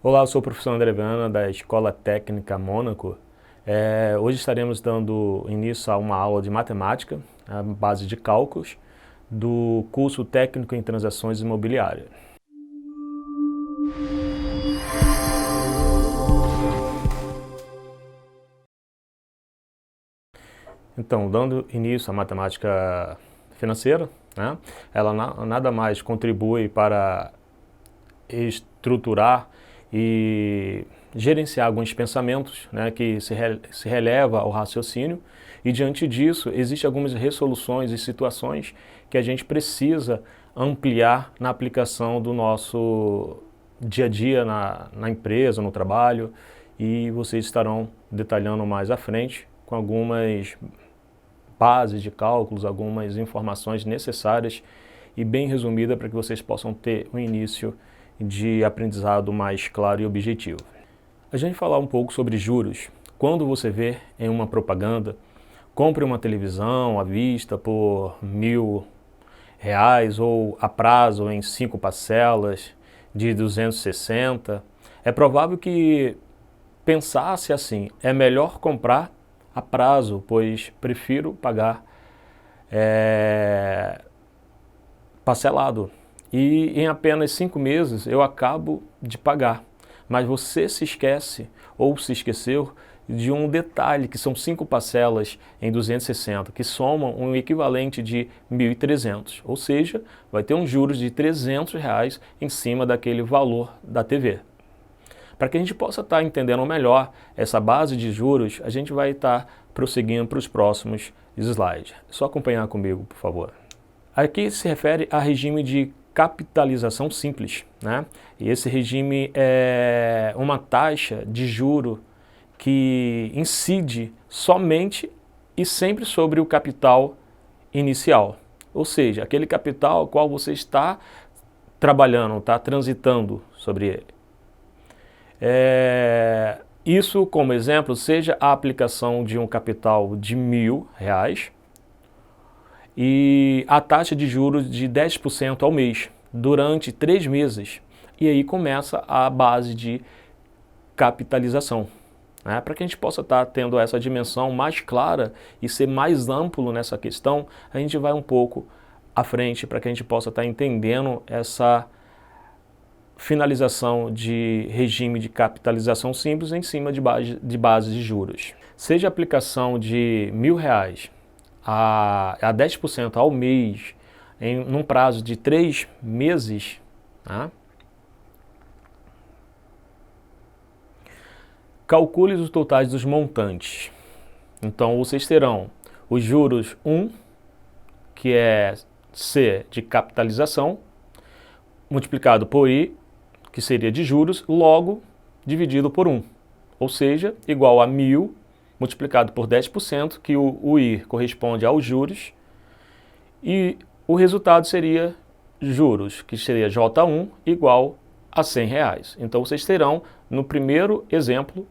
Olá, eu sou o professor André Viana, da Escola Técnica Mônaco. Hoje estaremos dando início a uma aula de matemática, a base de cálculos, do curso Técnico em Transações Imobiliárias. Então, dando início à matemática financeira, né, ela nada mais contribui para estruturar e gerenciar alguns pensamentos, né, que se releva ao raciocínio, e diante disso existem algumas resoluções e situações que a gente precisa ampliar na aplicação do nosso dia a dia na empresa, no trabalho, e vocês estarão detalhando mais à frente com algumas bases de cálculos, algumas informações necessárias e bem resumida para que vocês possam ter um início de aprendizado mais claro e objetivo. A gente falar um pouco sobre juros. Quando você vê em uma propaganda, compre uma televisão à vista por R$ 1.000 ou a prazo em 5 parcelas de 260, é provável que pensasse assim: é melhor comprar a prazo, pois prefiro pagar parcelado. E em apenas 5 meses eu acabo de pagar. Mas você se esquece, ou se esqueceu, de um detalhe, que são 5 parcelas em 260, que somam um equivalente de 1.300. Ou seja, vai ter um juros de R$ 300 em cima daquele valor da TV. Para que a gente possa estar entendendo melhor essa base de juros, a gente vai estar prosseguindo para os próximos slides. É só acompanhar comigo, por favor. Aqui se refere a regime de capitalização simples, né? E esse regime é uma taxa de juro que incide somente e sempre sobre o capital inicial. Ou seja, aquele capital ao qual você está trabalhando, está transitando sobre ele. Isso, como exemplo, seja a aplicação de um capital de R$ 1.000 e a taxa de juros de 10% ao mês, durante 3 meses. E aí começa a base de capitalização. Né? Para que a gente possa estar tendo essa dimensão mais clara e ser mais amplo nessa questão, a gente vai um pouco à frente para que a gente possa estar entendendo essa finalização de regime de capitalização simples em cima de base de juros. Seja a aplicação de R$ 1.000 a 10% ao mês, num prazo de 3 meses, né? Calcule os totais dos montantes. Então, vocês terão os juros 1, que é C de capitalização, multiplicado por I, que seria de juros, logo dividido por 1. Ou seja, igual a 1.000 multiplicado por 10%, que o I corresponde aos juros, e o resultado seria juros, que seria J1 igual a R$ 100. Então vocês terão, no primeiro exemplo, R$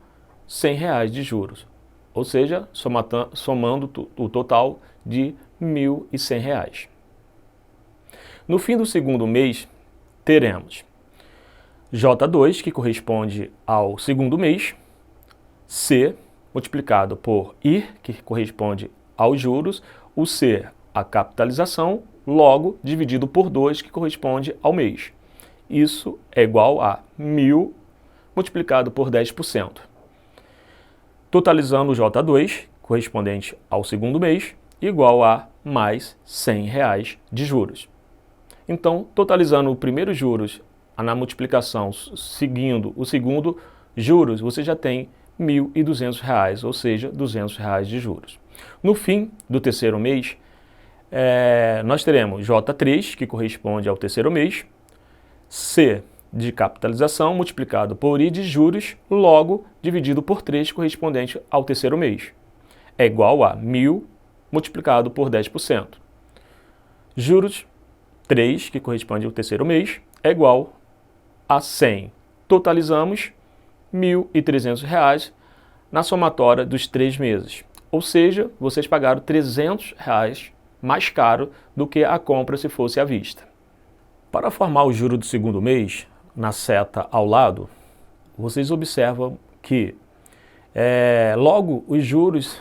100 de juros, ou seja, somando o total de R$ 1.100. No fim do segundo mês, teremos J2, que corresponde ao segundo mês, C multiplicado por I, que corresponde aos juros, o C, a capitalização, logo dividido por 2, que corresponde ao mês. Isso é igual a 1.000 multiplicado por 10%. Totalizando o J2, correspondente ao segundo mês, igual a mais R$ 100 de juros. Então, totalizando o primeiro juros na multiplicação, seguindo o segundo juros, você já tem R$ 1.200, ou seja, R$ 200 de juros. No fim do terceiro mês, nós teremos J3, que corresponde ao terceiro mês, C de capitalização multiplicado por I de juros, logo dividido por 3, correspondente ao terceiro mês. É igual a 1.000 multiplicado por 10%. Juros 3, que corresponde ao terceiro mês, é igual a 100. Totalizamos R$ 1.300 na somatória dos 3 meses. Ou seja, vocês pagaram R$ 300 mais caro do que a compra se fosse à vista. Para formar o juro do segundo mês, na seta ao lado, vocês observam que logo os juros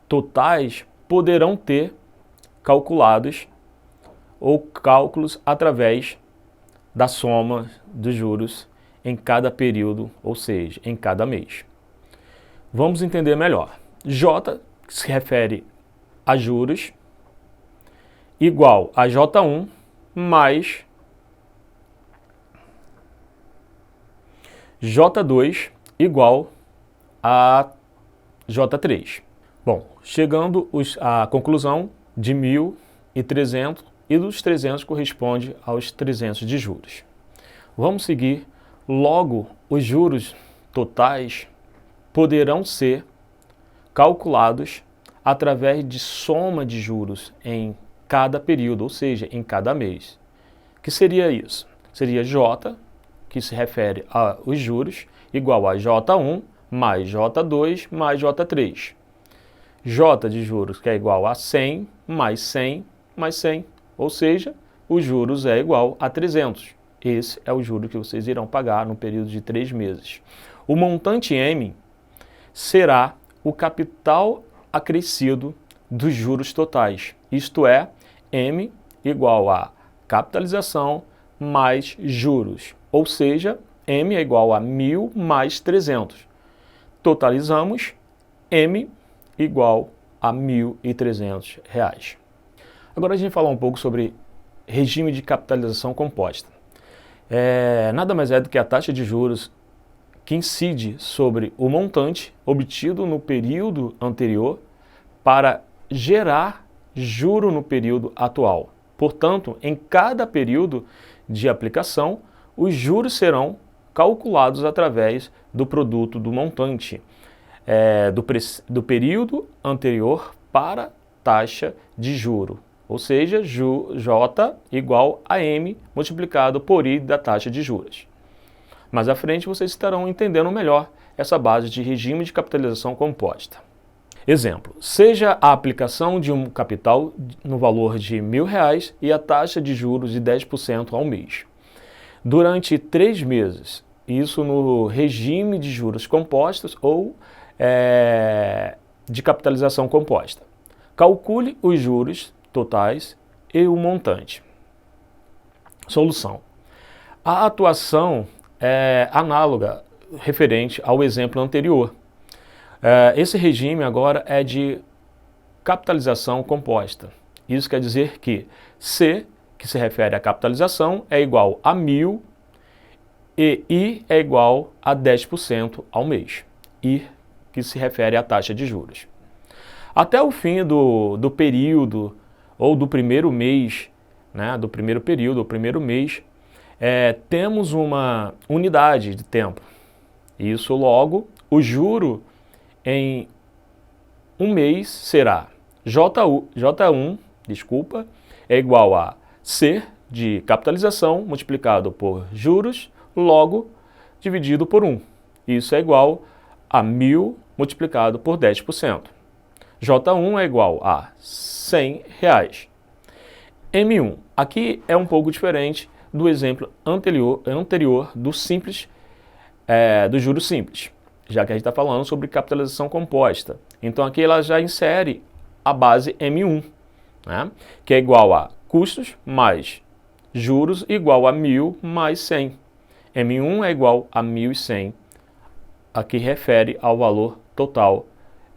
totais poderão ter calculados ou cálculos através da soma dos juros em cada período, ou seja, em cada mês. Vamos entender melhor. J se refere a juros igual a J1 mais J2 igual a J3. Bom, chegando à conclusão de 1.300 e dos 300 corresponde aos 300 de juros. Vamos seguir. Logo, os juros totais poderão ser calculados através de soma de juros em cada período, ou seja, em cada mês. O que seria isso? Seria J, que se refere aos juros, igual a J1 mais J2 mais J3. J de juros, que é igual a 100 mais 100 mais 100, ou seja, os juros é igual a 300. Esse é o juro que vocês irão pagar no período de 3 meses. O montante M será o capital acrescido dos juros totais, isto é, M igual a capitalização mais juros, ou seja, M é igual a 1.000 mais 300. Totalizamos M igual a R$ 1.300. Agora a gente vai falar um pouco sobre regime de capitalização composta. Nada mais é do que a taxa de juros que incide sobre o montante obtido no período anterior para gerar juro no período atual. Portanto, em cada período de aplicação, os juros serão calculados através do produto do montante do período anterior para taxa de juro, ou seja, J igual a M multiplicado por I da taxa de juros. Mais à frente vocês estarão entendendo melhor essa base de regime de capitalização composta. Exemplo, seja a aplicação de um capital no valor de R$ 1.000 e a taxa de juros de 10% ao mês. Durante 3 meses, isso no regime de juros compostos ou de capitalização composta. Calcule os juros totais e o montante. Solução. A atuação é análoga referente ao exemplo anterior. Esse regime agora é de capitalização composta. Isso quer dizer que C, que se refere à capitalização, é igual a 1.000 e I é igual a 10% ao mês. I, que se refere à taxa de juros. Até o fim do período ou do primeiro mês, do primeiro período, ou primeiro mês, temos uma unidade de tempo. Isso logo, o juro em um mês será J1, é igual a C de capitalização multiplicado por juros, logo dividido por 1. Isso é igual a 1.000 multiplicado por 10%. J1 é igual a R$ 100. M1, aqui é um pouco diferente do exemplo anterior do simples, do juros simples, já que a gente está falando sobre capitalização composta. Então aqui ela já insere a base M1, que é igual a custos mais juros igual a 1.000 mais 100. M1 é igual a 1.100. Aqui refere ao valor total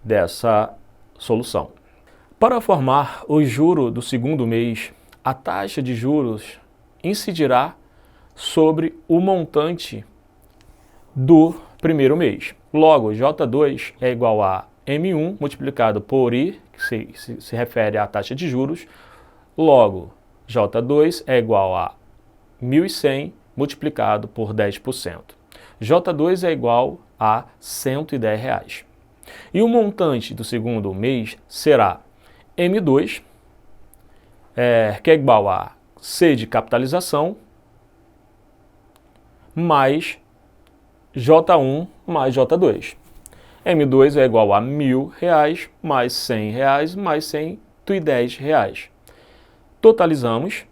dessa solução. Para formar o juro do segundo mês, a taxa de juros incidirá sobre o montante do primeiro mês. Logo, J2 é igual a M1 multiplicado por I, que se refere à taxa de juros. Logo, J2 é igual a 1.100 multiplicado por 10%. J2 é igual a R$ 110. E o montante do segundo mês será M2, que é igual a C de capitalização, mais J1 mais J2. M2 é igual a R$ 1.000 mais R$ 100 mais R$ 110. Totalizamos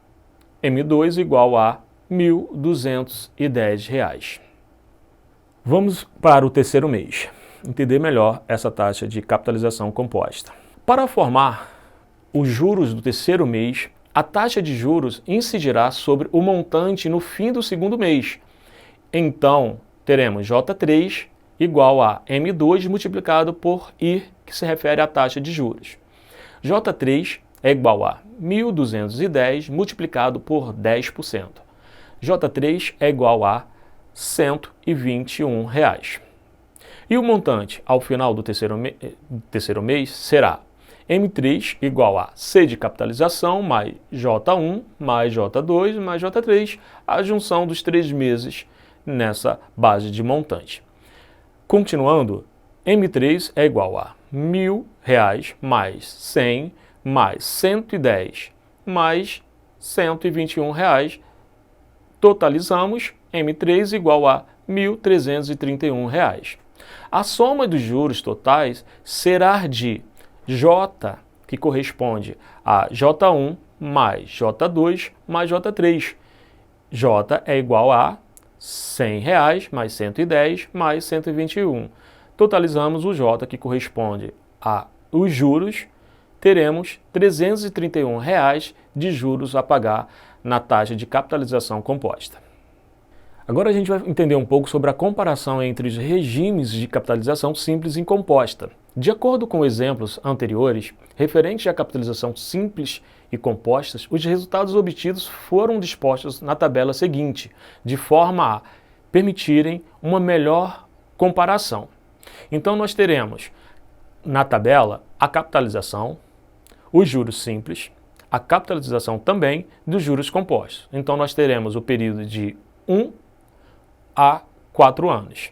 M2 igual a R$ 1.210. Vamos para o terceiro mês, entender melhor essa taxa de capitalização composta. Para formar os juros do terceiro mês, a taxa de juros incidirá sobre o montante no fim do segundo mês. Então, teremos J3 igual a M2 multiplicado por I, que se refere à taxa de juros. J3 é igual a 1.210 multiplicado por 10%. J3 é igual a R$ 121. E o montante ao final do terceiro mês será M3 igual a C de capitalização mais J1 mais J2 mais J3, a junção dos 3 meses nessa base de montante. Continuando, M3 é igual a R$ 1.000 mais 100 mais 110 mais R$ 121. Totalizamos M3 igual a R$ 1.331. A soma dos juros totais será de J, que corresponde a J1 mais J2 mais J3. J é igual a R$ 100 mais 110 mais 121. Totalizamos o J, que corresponde a os juros, teremos R$ 331 de juros a pagar na taxa de capitalização composta. Agora a gente vai entender um pouco sobre a comparação entre os regimes de capitalização simples e composta. De acordo com exemplos anteriores, referentes à capitalização simples e compostas, os resultados obtidos foram dispostos na tabela seguinte, de forma a permitirem uma melhor comparação. Então nós teremos na tabela a capitalização, os juros simples, a capitalização também dos juros compostos. Então nós teremos o período de 1 a 4 anos.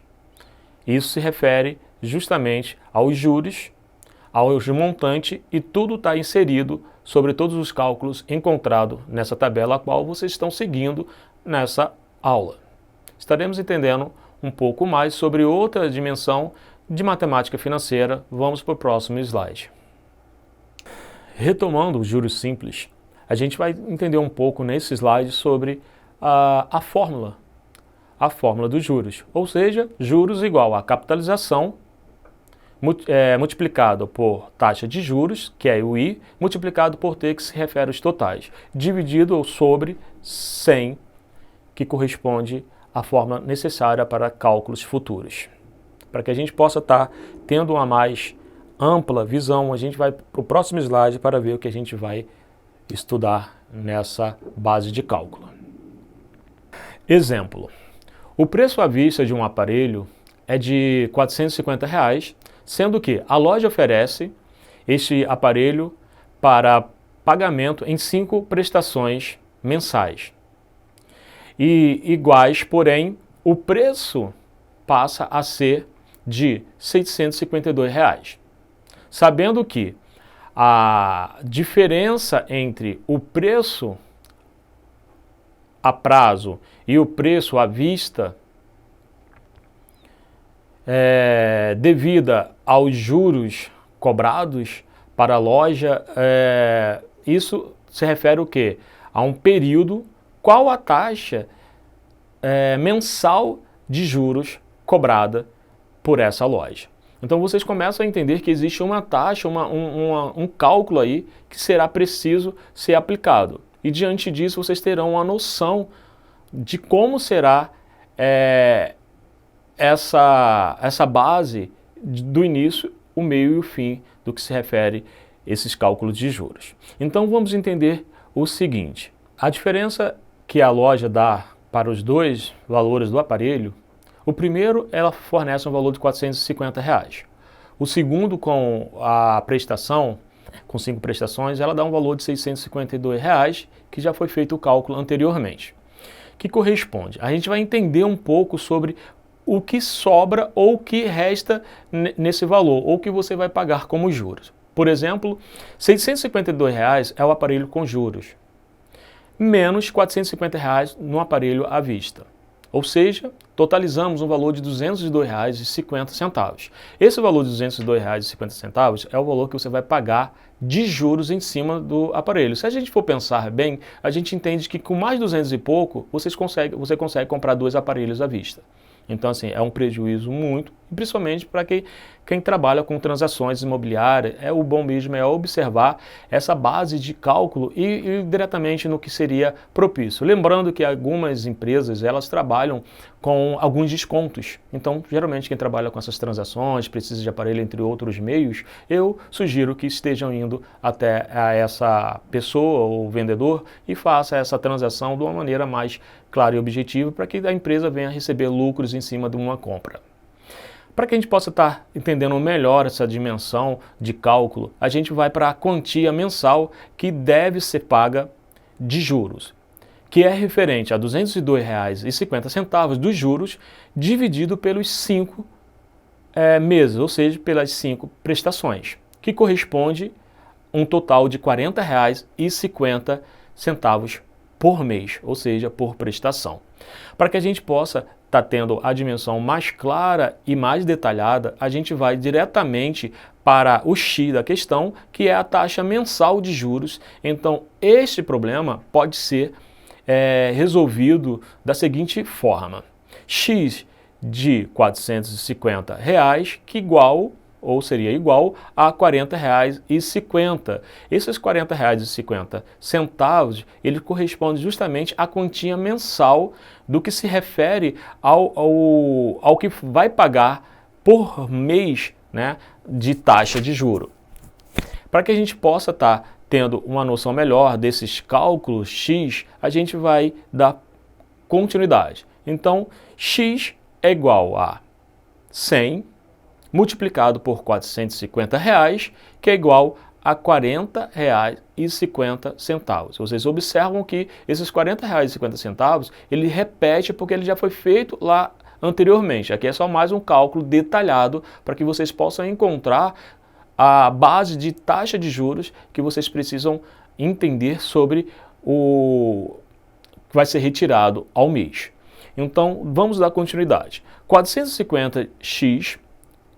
Isso se refere justamente aos juros, aos montantes, e tudo está inserido sobre todos os cálculos encontrados nessa tabela, a qual vocês estão seguindo nessa aula. Estaremos entendendo um pouco mais sobre outra dimensão de matemática financeira. Vamos para o próximo slide. Retomando os juros simples, a gente vai entender um pouco nesse slide sobre a fórmula dos juros, ou seja, juros igual a capitalização multiplicado por taxa de juros, que é o I, multiplicado por T, que se refere aos totais, dividido sobre 100, que corresponde à fórmula necessária para cálculos futuros. Para que a gente possa estar tendo uma mais ampla visão, a gente vai para o próximo slide para ver o que a gente vai estudar nessa base de cálculo. Exemplo. O preço à vista de um aparelho é de R$ 450, sendo que a loja oferece este aparelho para pagamento em 5 prestações mensais. E iguais, porém, o preço passa a ser de R$ 652. Sabendo que a diferença entre o preço a prazo e o preço à vista, devida aos juros cobrados para a loja, isso se refere ao quê? A um período, qual a taxa mensal de juros cobrada por essa loja. Então vocês começam a entender que existe uma taxa, um cálculo aí que será preciso ser aplicado. E diante disso vocês terão uma noção de como será essa base do início, o meio e o fim do que se refere a esses cálculos de juros. Então vamos entender o seguinte: a diferença que a loja dá para os dois valores do aparelho, o primeiro ela fornece um valor de R$ 450. O segundo, com a prestação, com 5 prestações, ela dá um valor de R$ 652, que já foi feito o cálculo anteriormente. Que corresponde? A gente vai entender um pouco sobre o que sobra ou o que resta nesse valor, ou que você vai pagar como juros. Por exemplo, R$ 652 é o aparelho com juros, menos R$ 450 no aparelho à vista. Ou seja, totalizamos um valor de R$ 202,50. Esse valor de R$ 202,50 é o valor que você vai pagar de juros em cima do aparelho. Se a gente for pensar bem, a gente entende que com mais 200 e pouco, você consegue comprar 2 aparelhos à vista. Então, assim, é um prejuízo muito, principalmente para quem trabalha com transações imobiliárias. O bom mesmo é observar essa base de cálculo e ir diretamente no que seria propício. Lembrando que algumas empresas, elas trabalham com alguns descontos. Então, geralmente, quem trabalha com essas transações, precisa de aparelho, entre outros meios, eu sugiro que estejam indo até a essa pessoa ou vendedor e faça essa transação de uma maneira mais clara e objetiva para que a empresa venha receber lucros em cima de uma compra. Para que a gente possa estar entendendo melhor essa dimensão de cálculo, a gente vai para a quantia mensal que deve ser paga de juros, que é referente a R$ 202,50 dos juros dividido pelos 5 meses, ou seja, pelas 5 prestações, que corresponde a um total de R$ 40,50 por mês, ou seja, por prestação. Para que a gente possa estar tendo a dimensão mais clara e mais detalhada, a gente vai diretamente para o X da questão, que é a taxa mensal de juros. Então, este problema pode ser resolvido da seguinte forma: X de R$ 450, que seria igual a R$ 40,50. Esses R$ 40,50, ele corresponde justamente à quantia mensal do que se refere ao que vai pagar por mês, né, de taxa de juro. Para que a gente possa estar tendo uma noção melhor desses cálculos X, a gente vai dar continuidade. Então, X é igual a 100 multiplicado por R$ 450, que é igual a R$ 40,50. Vocês observam que esses R$ 40,50, ele repete porque ele já foi feito lá anteriormente. Aqui é só mais um cálculo detalhado para que vocês possam encontrar a base de taxa de juros que vocês precisam entender sobre o que vai ser retirado ao mês. Então, vamos dar continuidade. 450x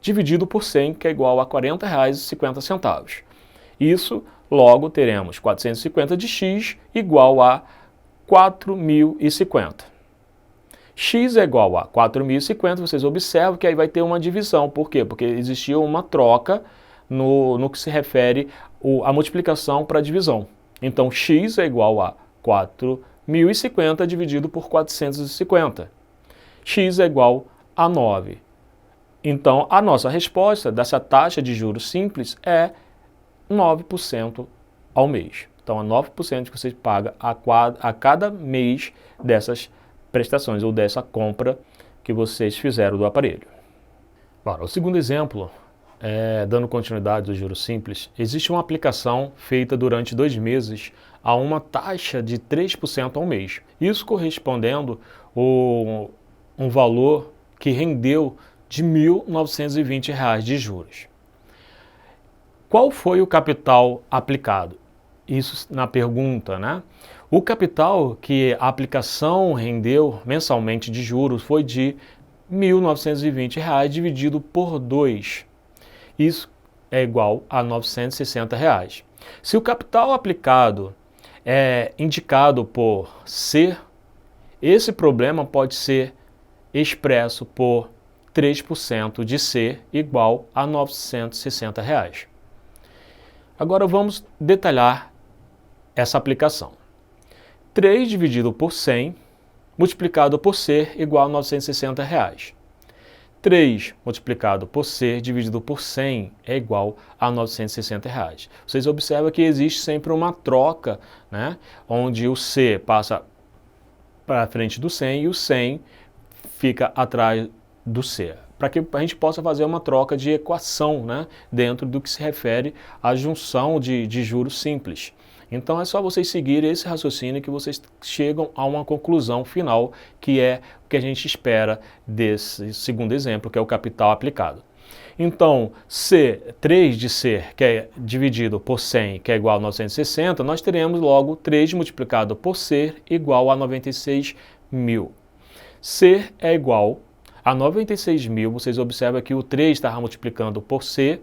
dividido por 100, que é igual a R$ 40,50. Isso, logo, teremos 450 de x igual a 4.050. X é igual a 4.050, vocês observam que aí vai ter uma divisão. Por quê? Porque existia uma troca no que se refere à multiplicação para a divisão. Então, x é igual a 4.050 dividido por 450. X é igual a 9. Então, a nossa resposta dessa taxa de juros simples é 9% ao mês. Então, é 9% que você paga a cada mês dessas prestações ou dessa compra que vocês fizeram do aparelho. Agora, o segundo exemplo, dando continuidade do juros simples, existe uma aplicação feita durante 2 meses a uma taxa de 3% ao mês. Isso correspondendo a um valor que rendeu de R$ 1.920 de juros. Qual foi o capital aplicado? Isso na pergunta, né? O capital que a aplicação rendeu mensalmente de juros foi de R$ 1.920 dividido por 2. Isso é igual a R$ 960. Se o capital aplicado é indicado por C, esse problema pode ser expresso por 3% de C igual a R$ 960. Agora vamos detalhar essa aplicação. 3 dividido por 100 multiplicado por C igual a R$ 960. 3 multiplicado por C dividido por 100 é igual a R$ 960. Vocês observam que existe sempre uma troca, né, onde o C passa para frente do 100 e o 100 fica atrás do C, para que a gente possa fazer uma troca de equação, né, dentro do que se refere à junção de juros simples. Então é só vocês seguirem esse raciocínio que vocês chegam a uma conclusão final, que é o que a gente espera desse segundo exemplo, que é o capital aplicado. Então, 3 de C, que é dividido por 100, que é igual a 960, nós teremos logo 3 multiplicado por C igual a 96.000. C é igual a 96.000, vocês observam que o 3 estava multiplicando por C,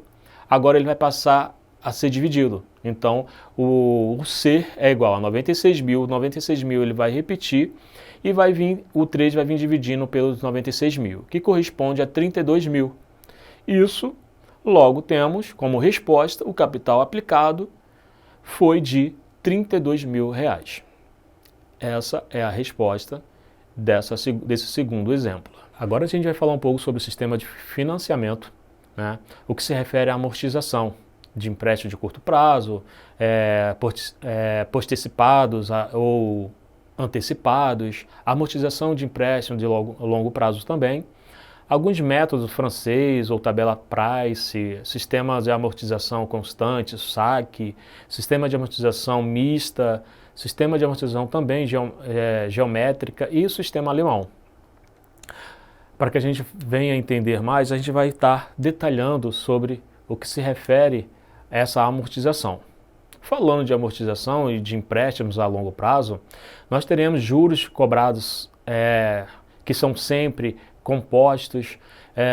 agora ele vai passar a ser dividido. Então, o C é igual a 96 mil, 96 mil ele vai repetir e vai vir, o 3 vai vir dividindo pelos 96 mil, que corresponde a 32 mil. Isso, logo temos como resposta o capital aplicado foi de 32 mil reais. Essa é a resposta desse segundo exemplo. Agora a gente vai falar um pouco sobre o sistema de financiamento, né? O que se refere à amortização de empréstimo de curto prazo, postecipados ou antecipados, amortização de empréstimo de longo prazo também, alguns métodos francês ou tabela Price, sistemas de amortização constante, SAC, sistema de amortização mista, sistema de amortização também geométrica e o sistema alemão. Para que a gente venha entender mais, a gente vai estar detalhando sobre o que se refere a essa amortização. Falando de amortização e de empréstimos a longo prazo, nós teremos juros cobrados que são sempre compostos.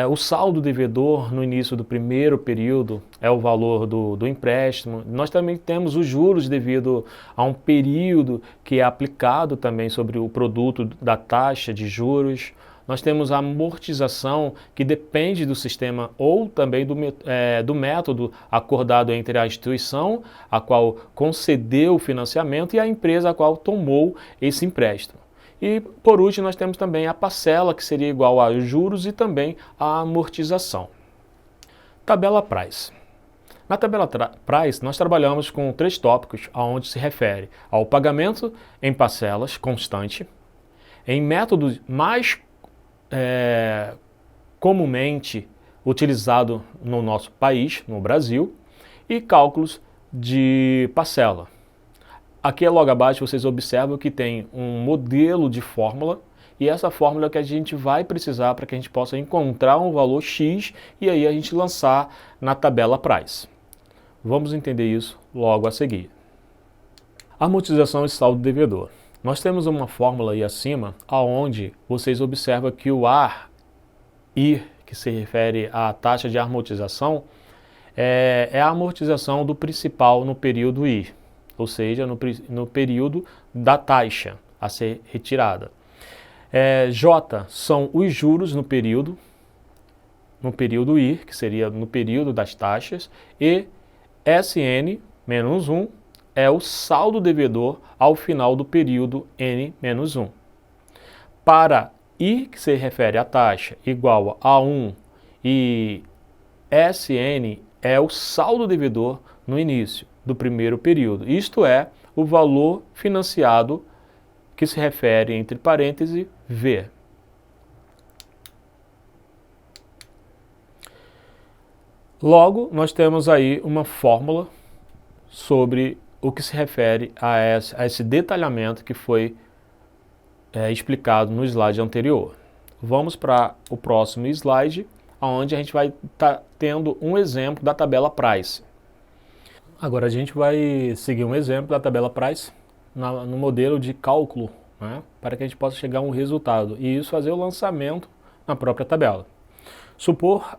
O saldo devedor no início do primeiro período é o valor do empréstimo. Nós também temos os juros devido a um período que é aplicado também sobre o produto da taxa de juros. Nós temos a amortização, que depende do sistema ou também do método acordado entre a instituição, a qual concedeu o financiamento, e a empresa a qual tomou esse empréstimo. E, por último, nós temos também a parcela, que seria igual a juros, e também a amortização. Tabela Price. Na tabela Price, nós trabalhamos com 3 tópicos, onde se refere ao pagamento em parcelas constante, em métodos mais comumente utilizado no nosso país, no Brasil, e cálculos de parcela. Aqui logo abaixo vocês observam que tem um modelo de fórmula, e essa fórmula é que a gente vai precisar para que a gente possa encontrar um valor X e aí a gente lançar na tabela Price. Vamos entender isso logo a seguir. Amortização e saldo devedor. Nós temos uma fórmula aí acima, onde vocês observam que o I, que se refere à taxa de amortização, é a amortização do principal no período I, ou seja, no período da taxa a ser retirada. J são os juros no período I, que seria no período das taxas, e SN menos 1 é o saldo devedor ao final do período N-1. Para I, que se refere à taxa, igual a 1, e SN é o saldo devedor no início do primeiro período. Isto é, o valor financiado, que se refere, entre parênteses, V. Logo, nós temos aí uma fórmula sobre o que se refere a esse detalhamento que foi explicado no slide anterior. Vamos para o próximo slide, onde a gente vai estar tendo um exemplo da tabela Price. Agora a gente vai seguir um exemplo da tabela Price no modelo de cálculo, né, para que a gente possa chegar a um resultado e isso fazer o lançamento na própria tabela. Supor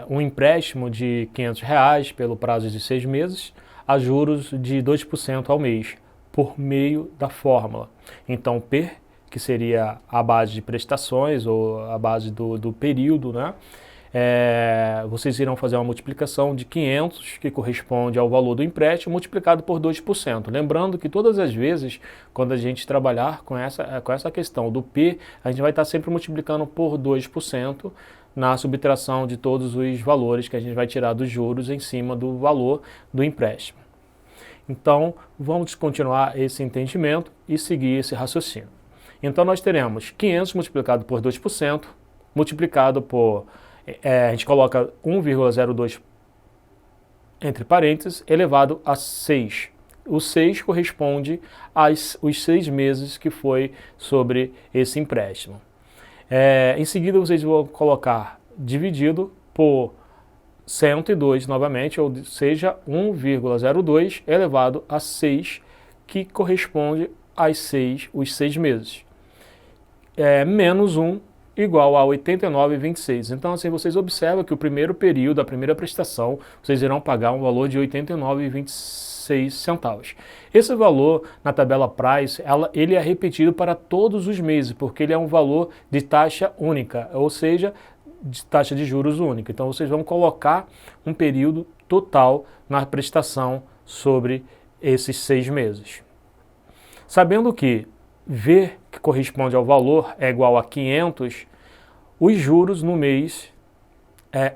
um empréstimo de R$500 pelo prazo de 6 meses, a juros de 2% ao mês, por meio da fórmula. Então, P, que seria a base de prestações, ou a base do período, né? Vocês irão fazer uma multiplicação de 500, que corresponde ao valor do empréstimo, multiplicado por 2%. Lembrando que todas as vezes, quando a gente trabalhar com essa questão do P, a gente vai estar sempre multiplicando por 2%, na subtração de todos os valores que a gente vai tirar dos juros em cima do valor do empréstimo. Então, vamos continuar esse entendimento e seguir esse raciocínio. Então, nós teremos 500 multiplicado por 2%, multiplicado por, a gente coloca 1,02 entre parênteses, elevado a 6. O 6 corresponde aos 6 meses que foi sobre esse empréstimo. Em seguida, vocês vão colocar dividido por 102 novamente, ou seja, 1,02 elevado a 6, que corresponde aos os 6 meses. Menos 1, igual a 89,26. Então, assim, vocês observam que o primeiro período, a primeira prestação, vocês irão pagar um valor de 89,26 centavos. Esse valor, na tabela Price, ele é repetido para todos os meses, porque ele é um valor de taxa única, ou seja, de taxa de juros única. Então, vocês vão colocar um período total na prestação sobre esses 6 meses. Sabendo que V, que corresponde ao valor, é igual a 500, os juros no mês é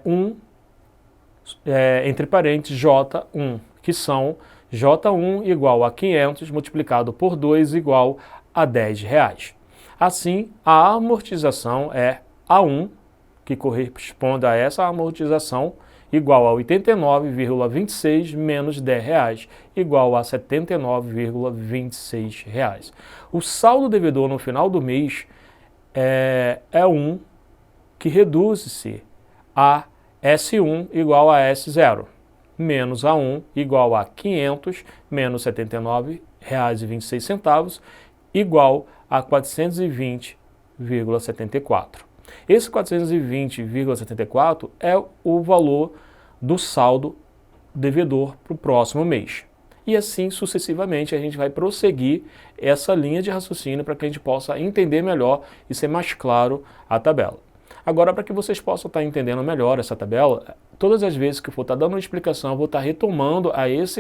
entre parênteses, J1, que são J1 igual a 500 multiplicado por 2 igual a R$10. Assim, a amortização é A1, que corresponde a essa amortização, igual a 89,26 menos R$10, igual a R$79,26. O saldo devedor no final do mês é um que reduz-se a S1 igual a S0, menos A1 igual a 500 menos R$ 79,26, igual a 420,74. Esse 420,74 é o valor do saldo devedor para o próximo mês. E assim sucessivamente a gente vai prosseguir essa linha de raciocínio para que a gente possa entender melhor e ser mais claro a tabela. Agora, para que vocês possam estar entendendo melhor essa tabela, todas as vezes que eu for estar dando uma explicação, eu vou estar retomando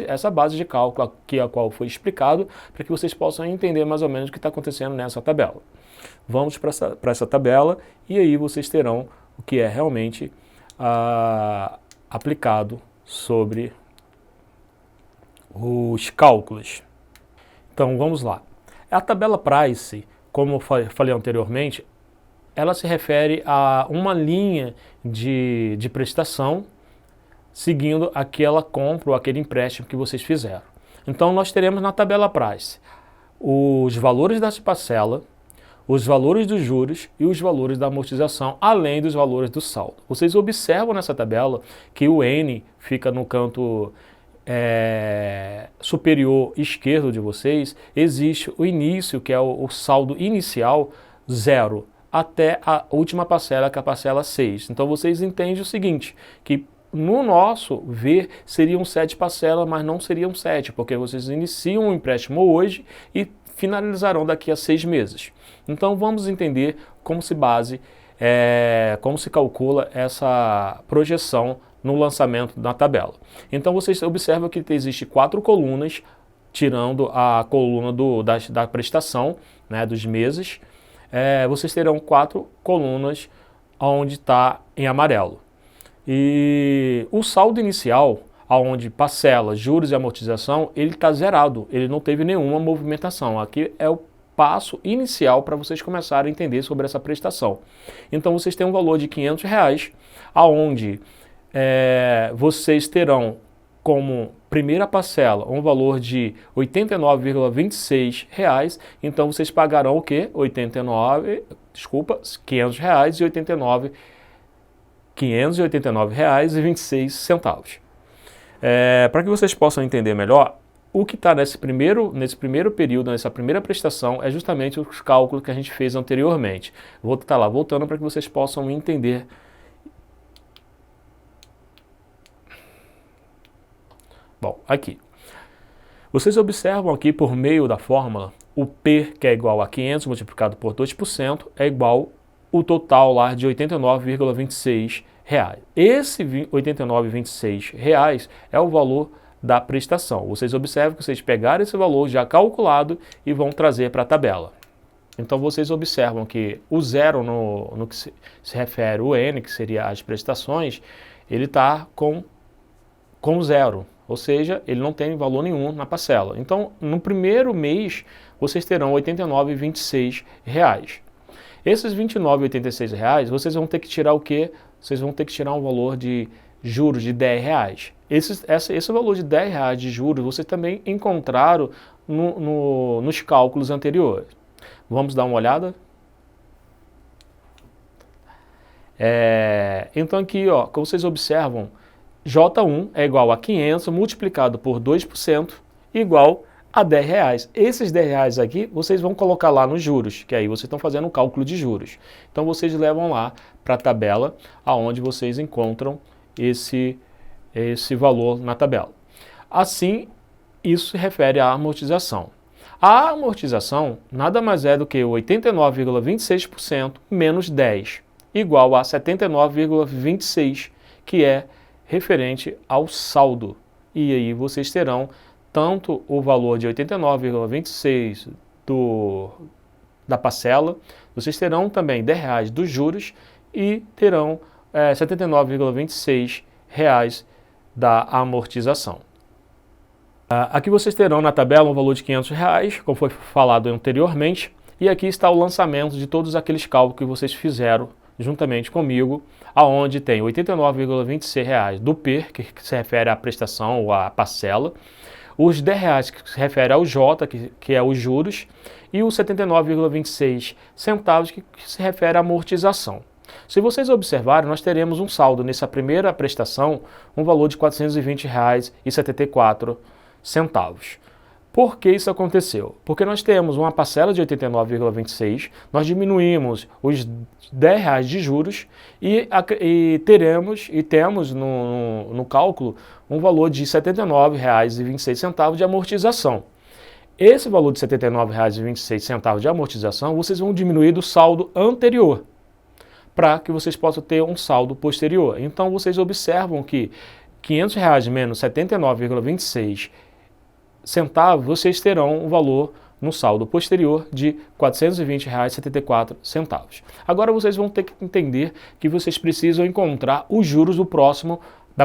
essa base de cálculo aqui a qual foi explicado, para que vocês possam entender mais ou menos o que está acontecendo nessa tabela. Vamos para essa tabela e aí vocês terão o que é realmente aplicado sobre os cálculos. Então vamos lá. A tabela Price, como eu falei anteriormente, ela se refere a uma linha de prestação seguindo aquela compra ou aquele empréstimo que vocês fizeram. Então nós teremos na tabela Price os valores da parcela, os valores dos juros e os valores da amortização, além dos valores do saldo. Vocês observam nessa tabela que o N fica no canto superior esquerdo de vocês, existe o início, que é o saldo inicial, 0, até a última parcela, que é a parcela 6. Então vocês entendem o seguinte, que no nosso ver seriam 7 parcelas, mas não seriam 7, porque vocês iniciam o empréstimo hoje e finalizarão daqui a 6 meses. Então vamos entender como se como se calcula essa projeção no lançamento da tabela. Então vocês observam que existe 4 colunas, tirando a coluna da prestação, né, dos meses. Vocês terão 4 colunas onde está em amarelo. E o saldo inicial, onde parcela, juros e amortização, ele está zerado, ele não teve nenhuma movimentação. Aqui é o passo inicial para vocês começarem a entender sobre essa prestação. Então vocês têm um valor de R$500, aonde vocês terão como primeira parcela um valor de R$ 89,26, então vocês pagarão o quê? R$589,26. Para que vocês possam entender melhor, o que está nesse primeiro período, nessa primeira prestação, é justamente os cálculos que a gente fez anteriormente. Vou estar lá voltando para que vocês possam entender. Bom, aqui. Vocês observam aqui por meio da fórmula, o P, que é igual a 500 multiplicado por 2%, é igual o total lá de R$ 89,26. Esse R$ 89,26 é o valor da prestação. Vocês observam que vocês pegaram esse valor já calculado e vão trazer para a tabela. Então vocês observam que o zero no que se refere o N, que seria as prestações, ele está com zero. Ou seja, ele não tem valor nenhum na parcela. Então, no primeiro mês, vocês terão R$ 89,26. Esses R$ 29,86, vocês vão ter que tirar o quê? Vocês vão ter que tirar um valor de juros de R$10. Esse valor de R$10 de juros, vocês também encontraram nos cálculos anteriores. Vamos dar uma olhada? Então aqui, ó, como vocês observam, J1 é igual a 500 multiplicado por 2% igual a R$10. Esses R$10 aqui, vocês vão colocar lá nos juros, que aí vocês estão fazendo o cálculo de juros. Então vocês levam lá para a tabela, aonde vocês encontram esse valor na tabela. Assim, isso se refere à amortização. A amortização nada mais é do que 89,26% menos 10, igual a 79,26, que é referente ao saldo. E aí vocês terão tanto o valor de 89,26 da parcela, vocês terão também R$10 dos juros e terão 79,26 reais da amortização. Aqui vocês terão na tabela um valor de R$500, como foi falado anteriormente, e aqui está o lançamento de todos aqueles cálculos que vocês fizeram juntamente comigo, aonde tem R$ 89,26 do PER, que se refere à prestação ou à parcela, os R$10 que se refere ao J, que é os juros, e os 79,26 centavos que se refere à amortização. Se vocês observarem, nós teremos um saldo nessa primeira prestação, um valor de R$ 420,74. Por que isso aconteceu? Porque nós temos uma parcela de 89,26, nós diminuímos os R$10 de juros e temos no cálculo um valor de R$ 79,26 de amortização. Esse valor de R$ 79,26 de amortização, vocês vão diminuir do saldo anterior, para que vocês possam ter um saldo posterior. Então vocês observam que R$ 500 menos 79,26 centavos, vocês terão um valor no saldo posterior de R$ 420,74. Agora vocês vão ter que entender que vocês precisam encontrar os juros da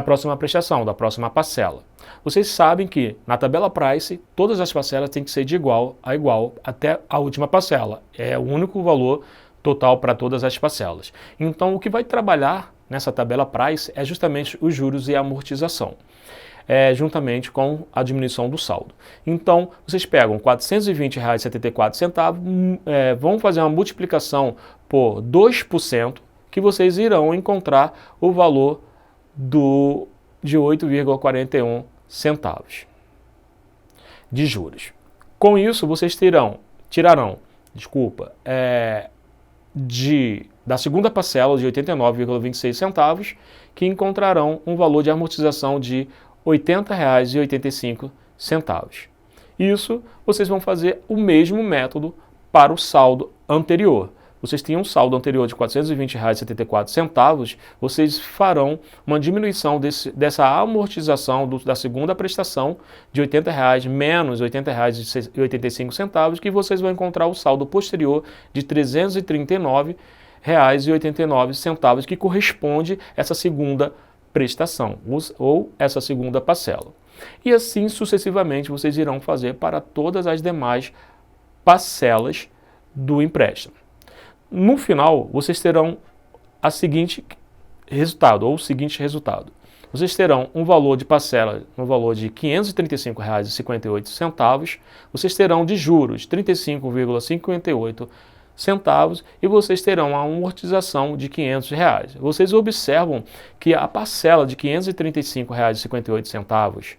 próxima prestação, da próxima parcela. Vocês sabem que na tabela Price, todas as parcelas têm que ser de igual a igual até a última parcela. É o único valor total para todas as parcelas. Então o que vai trabalhar nessa tabela Price é justamente os juros e a amortização, juntamente com a diminuição do saldo. Então, vocês pegam R$ 420,74, vão fazer uma multiplicação por 2%, que vocês irão encontrar o valor de 8,41 centavos de juros. Com isso, vocês tirarão, da segunda parcela de 89,26 centavos, que encontrarão um valor de amortização de R$ 80,85. Isso vocês vão fazer o mesmo método para o saldo anterior. Vocês tinham um saldo anterior de R$ 420,74, vocês farão uma diminuição dessa amortização da segunda prestação de R$ 80 menos R$ 80,85, que vocês vão encontrar o saldo posterior de R$ 339,89, que corresponde a essa segunda prestação ou essa segunda parcela. E assim sucessivamente vocês irão fazer para todas as demais parcelas do empréstimo. No final, vocês terão o seguinte resultado. Vocês terão um valor de parcela no valor de R$ 535,58, vocês terão de juros R$ 35,58 e vocês terão a amortização de R$ 500. Vocês observam que a parcela de R$ 535,58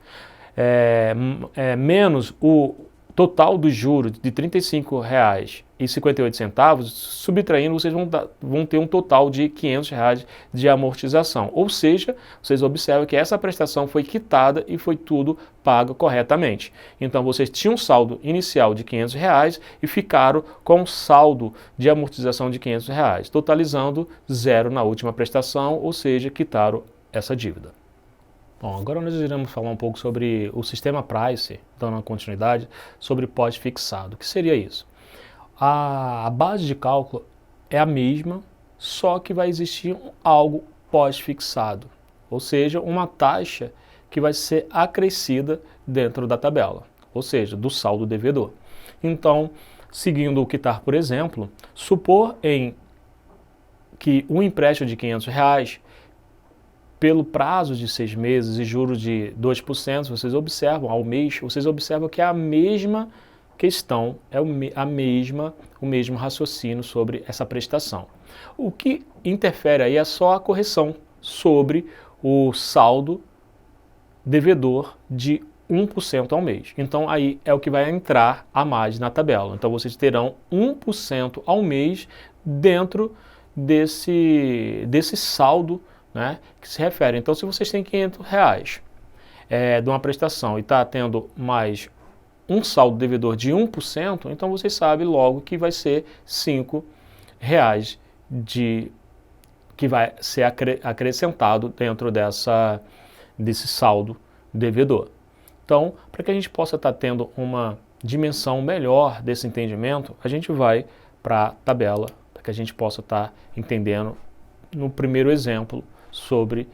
menos o total dos juros de R$ 35,58, subtraindo, vocês vão ter um total de R$ 500 de amortização. Ou seja, vocês observam que essa prestação foi quitada e foi tudo pago corretamente. Então, vocês tinham um saldo inicial de R$ 500 e ficaram com um saldo de amortização de R$ 500, totalizando zero na última prestação, ou seja, quitaram essa dívida. Bom, agora nós iremos falar um pouco sobre o sistema Price, dando uma continuidade, sobre pós-fixado. O que seria isso? A base de cálculo é a mesma, só que vai existir algo pós-fixado, ou seja, uma taxa que vai ser acrescida dentro da tabela, ou seja, do saldo devedor. Então, seguindo o quitar, por exemplo, supor que um empréstimo de R$ 500 pelo prazo de 6 meses e juros de 2%, vocês observam, ao mês, vocês observam que é a mesma questão, é o mesmo raciocínio sobre essa prestação. O que interfere aí é só a correção sobre o saldo devedor de 1% ao mês. Então aí é o que vai entrar a mais na tabela. Então vocês terão 1% ao mês dentro desse saldo, né, que se refere. Então se vocês têm R$500 de uma prestação e está tendo mais um saldo devedor de 1%, então vocês sabem logo que vai ser R$5 que vai ser acrescentado dentro desse saldo devedor. Então, para que a gente possa estar tendo uma dimensão melhor desse entendimento, a gente vai para a tabela, para que a gente possa estar entendendo no primeiro exemplo sobre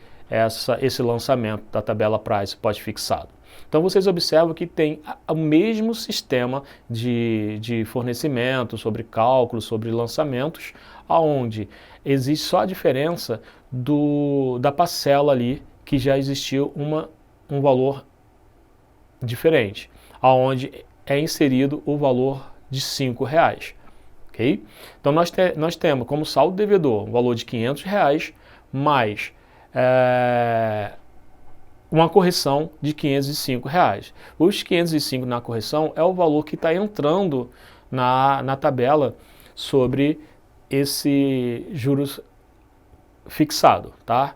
esse lançamento da tabela price pós-fixado. Então vocês observam que tem o mesmo sistema de fornecimento, sobre cálculos, sobre lançamentos, aonde existe só a diferença da parcela ali, que já existiu um valor diferente, aonde é inserido o valor de R$5. Okay? Então nós temos como saldo devedor um valor de R$500 mais uma correção de R$505. Os 505 na correção é o valor que está entrando na tabela sobre esse juros fixado. Tá?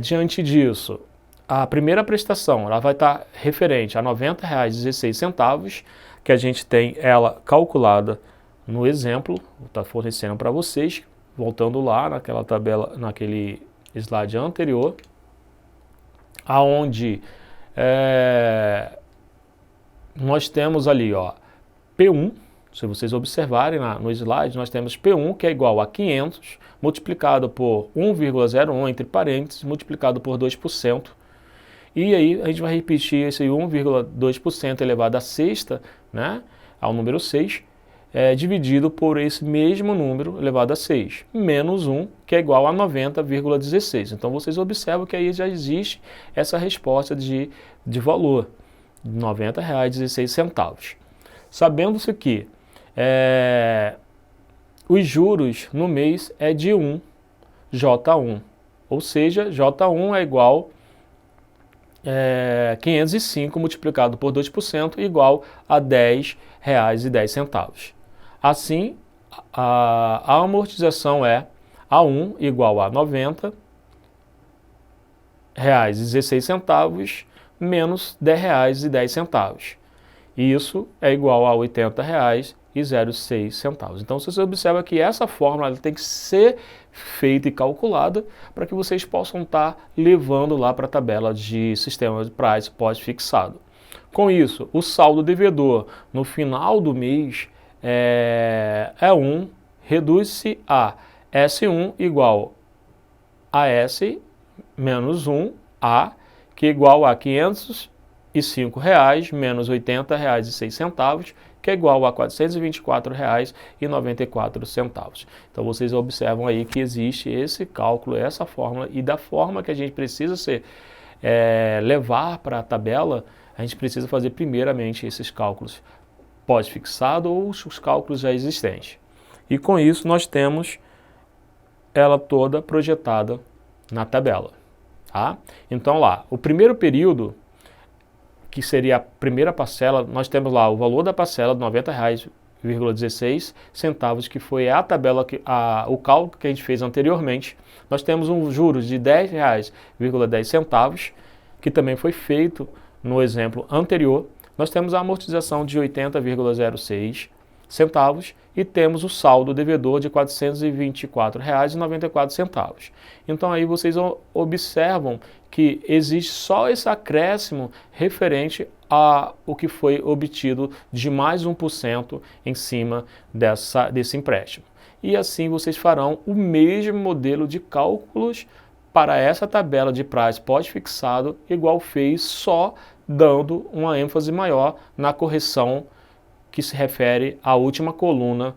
Diante disso, a primeira prestação ela vai estar referente a R$90,16, que a gente tem ela calculada no exemplo, vou estar fornecendo para vocês, voltando lá naquela tabela, naquele slide anterior, aonde nós temos ali, ó, P1, se vocês observarem no slide, nós temos P1 que é igual a 500 multiplicado por 1,01 entre parênteses, multiplicado por 2%. E aí a gente vai repetir esse 1,2% elevado à sexta, né, ao número 6, dividido por esse mesmo número elevado a 6, menos 1, que é igual a 90,16. Então vocês observam que aí já existe essa resposta de valor, de R$90,16. Sabendo-se que os juros no mês é de 1 J1, ou seja, J1 é igual 505 multiplicado por 2% igual a R$10,10. Assim, a amortização é A1 igual a R$90,16 menos R$10,10. E isso é igual a R$80,06. Então, vocês observam que essa fórmula tem que ser feita e calculada para que vocês possam estar levando lá para a tabela de sistema de price pós-fixado. Com isso, o saldo devedor no final do mês é 1, reduz-se a S1 igual a S menos 1A, que é igual a R$505 menos R$80,06, que é igual a R$424,94. Então vocês observam aí que existe esse cálculo, essa fórmula, e da forma que a gente precisa levar para a tabela, a gente precisa fazer primeiramente esses cálculos pós-fixado ou os cálculos já existentes. E com isso nós temos ela toda projetada na tabela. Tá? Então lá, o primeiro período, que seria a primeira parcela, nós temos lá o valor da parcela de R$90,16, que foi a tabela, o cálculo que a gente fez anteriormente. Nós temos um juros de R$10,10, que também foi feito no exemplo anterior. Nós temos a amortização de R$80,06 e temos o saldo devedor de R$424,94. Então aí vocês observam que existe só esse acréscimo referente ao que foi obtido de mais 1% em cima desse empréstimo. E assim vocês farão o mesmo modelo de cálculos para essa tabela de price pós-fixado, igual fez, só dando uma ênfase maior na correção que se refere à última coluna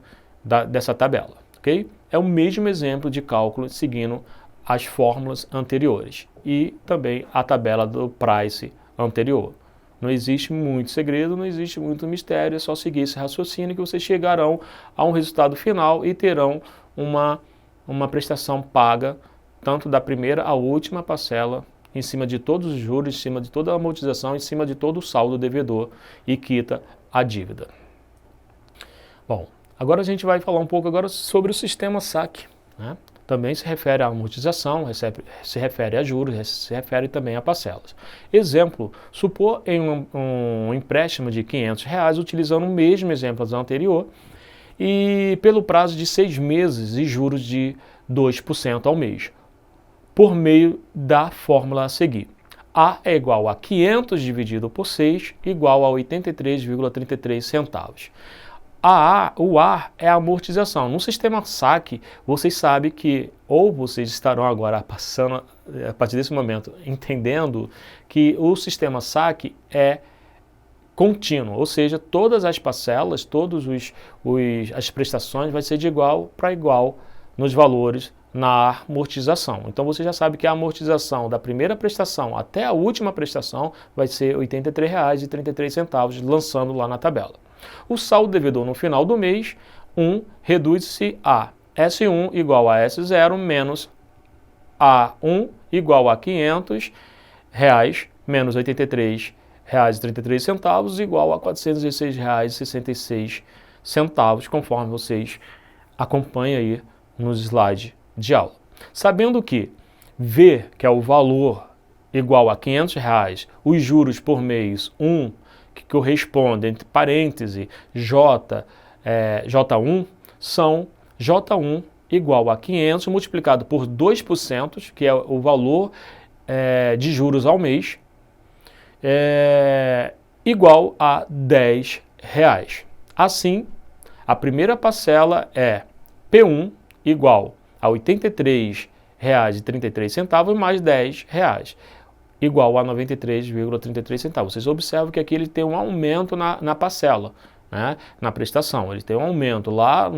dessa tabela. Okay? É o mesmo exemplo de cálculo seguindo as fórmulas anteriores e também a tabela do price anterior. Não existe muito segredo, não existe muito mistério, é só seguir esse raciocínio que vocês chegarão a um resultado final e terão uma prestação paga, tanto da primeira à última parcela em cima de todos os juros, em cima de toda a amortização, em cima de todo o saldo devedor e quita a dívida. Bom, agora a gente vai falar um pouco agora sobre o sistema saque, né? Também se refere à amortização, se refere a juros, se refere também a parcelas. Exemplo, supor em um empréstimo de R$500, utilizando o mesmo exemplo anterior, e pelo prazo de 6 meses e juros de 2% ao mês, por meio da fórmula a seguir. A é igual a 500 dividido por 6, igual a 83,33 centavos. O A é a amortização. No sistema saque, vocês sabem que, ou vocês estarão agora passando, a partir desse momento, entendendo que o sistema saque é contínuo, ou seja, todas as parcelas, as prestações vai ser de igual para igual nos valores na amortização. Então você já sabe que a amortização da primeira prestação até a última prestação vai ser R$ 83,33, lançando lá na tabela. O saldo devedor no final do mês, reduz-se a S1 igual a S0 menos A1 igual a R$500 menos R$ 83,33 igual a R$ 416,66, conforme vocês acompanham aí nos slides de aula. Sabendo que V, que é o valor igual a R$500, os juros por mês, que corresponde, entre parênteses, J1, são J1 igual a 500 multiplicado por 2%, que é o valor de juros ao mês, igual a R$10. Assim, a primeira parcela é P1 igual a R$ 83,33 mais R$10, igual a 93,33 centavos. Vocês observam que aqui ele tem um aumento na parcela, né, na prestação. Ele tem um aumento. Lá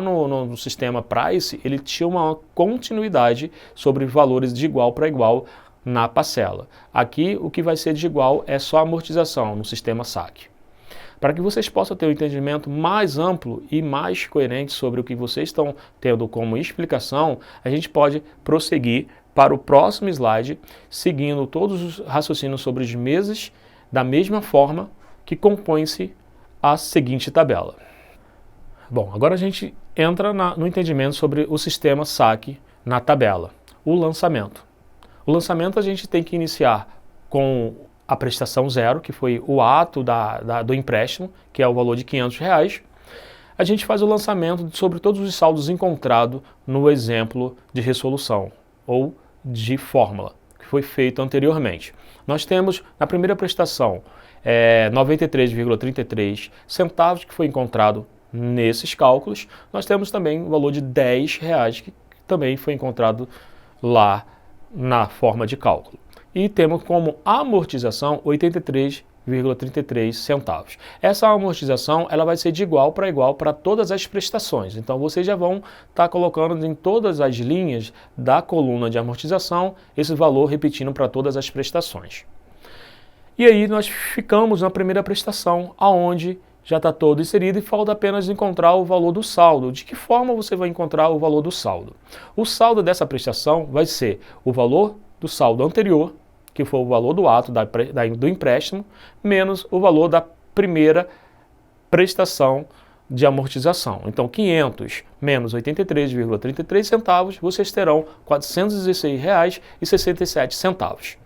no sistema Price, ele tinha uma continuidade sobre valores de igual para igual na parcela. Aqui, o que vai ser de igual é só a amortização no sistema saque. Para que vocês possam ter um entendimento mais amplo e mais coerente sobre o que vocês estão tendo como explicação, a gente pode prosseguir para o próximo slide, seguindo todos os raciocínios sobre os meses da mesma forma que compõe-se a seguinte tabela. Bom, agora a gente entra no entendimento sobre o sistema saque na tabela, o lançamento. O lançamento a gente tem que iniciar com a prestação zero, que foi o ato do empréstimo, que é o valor de R$500. A gente faz o lançamento sobre todos os saldos encontrados no exemplo de resolução, ou de fórmula, que foi feito anteriormente. Nós temos na primeira prestação 93,33 centavos, que foi encontrado nesses cálculos. Nós temos também o valor de R$10, que também foi encontrado lá na forma de cálculo. E temos como amortização 83,33 centavos. Essa amortização ela vai ser de igual para todas as prestações. Então vocês já vão estar colocando em todas as linhas da coluna de amortização esse valor repetindo para todas as prestações. E aí nós ficamos na primeira prestação, aonde já está todo inserido e falta apenas encontrar o valor do saldo. De que forma você vai encontrar o valor do saldo? O saldo dessa prestação vai ser o valor do saldo anterior, que foi o valor do ato do empréstimo, menos o valor da primeira prestação de amortização. Então, 500 menos 83,33 centavos, vocês terão R$ 416,67.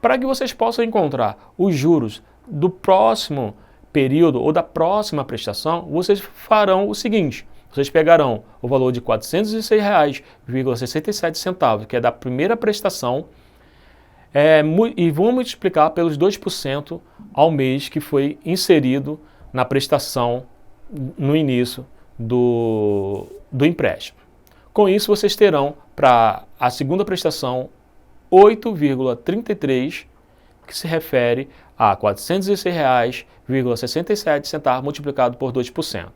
Para que vocês possam encontrar os juros do próximo período ou da próxima prestação, vocês farão o seguinte: vocês pegarão o valor de R$ 406,67, que é da primeira prestação, e vão multiplicar pelos 2% ao mês que foi inserido na prestação no início do empréstimo. Com isso, vocês terão para a segunda prestação 8,33, que se refere a R$ 406,67 multiplicado por 2%.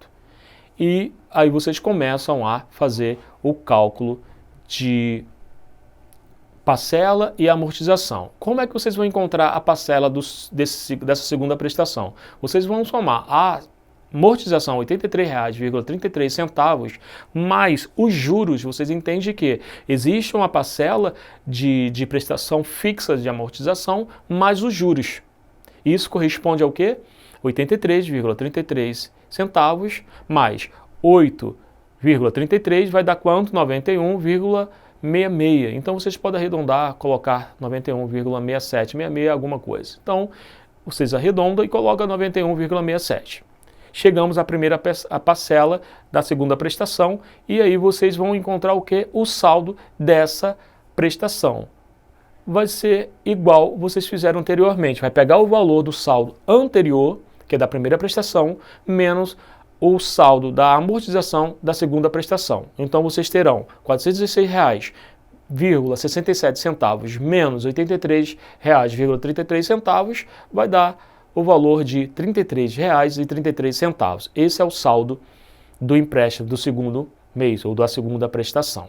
E aí vocês começam a fazer o cálculo de parcela e amortização. Como é que vocês vão encontrar a parcela dessa segunda prestação? Vocês vão somar amortização R$ 83,33, mais os juros, vocês entendem que existe uma parcela de prestação fixa de amortização, mais os juros. Isso corresponde ao quê? R$ 83,33 mais 8,33 vai dar quanto? 91,66. Então vocês podem arredondar, colocar 91,67, 66 alguma coisa. Então vocês arredondam e colocam 91,67. Chegamos à primeira parcela da segunda prestação e aí vocês vão encontrar o que? O saldo dessa prestação. Vai ser igual vocês fizeram anteriormente. Vai pegar o valor do saldo anterior, que é da primeira prestação, menos o saldo da amortização da segunda prestação. Então vocês terão R$ 416,67 menos R$ 83,33, vai dar o valor de R$ 33,33. Esse é o saldo do empréstimo do segundo mês ou da segunda prestação.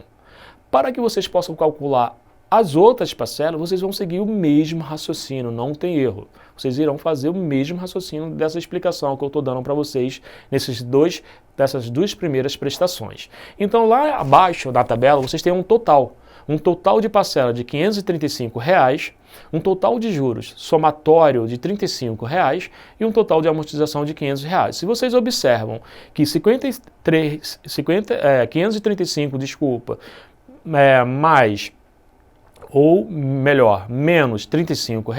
Para que vocês possam calcular as outras parcelas, vocês vão seguir o mesmo raciocínio, não tem erro. Vocês irão fazer o mesmo raciocínio dessa explicação que eu estou dando para vocês dessas duas primeiras prestações. Então lá abaixo da tabela vocês têm um total de parcela de R$ 535, um total de juros somatório de R$ 35 e um total de amortização de R$ 500. Se vocês observam que 535, mais, ou melhor, menos R$ 35,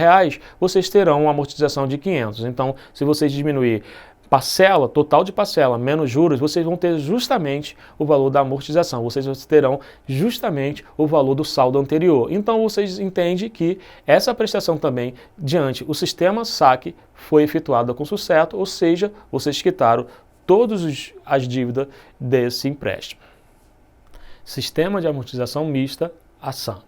vocês terão uma amortização de 500. Então, se vocês diminuir parcela, total de parcela, menos juros, vocês vão ter justamente o valor da amortização, vocês terão justamente o valor do saldo anterior. Então vocês entendem que essa prestação também, diante o sistema saque, foi efetuada com sucesso, ou seja, vocês quitaram todas as dívidas desse empréstimo. Sistema de amortização mista, SAM.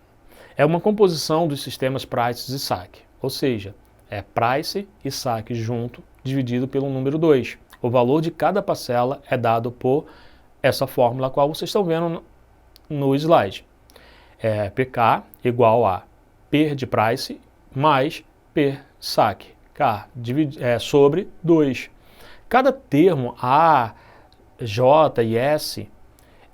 É uma composição dos sistemas Price e saque, ou seja, é Price e saque junto, dividido pelo número 2. O valor de cada parcela é dado por essa fórmula qual vocês estão vendo no slide. É PK igual a P de Price mais P saque, K sobre 2. Cada termo A, J e S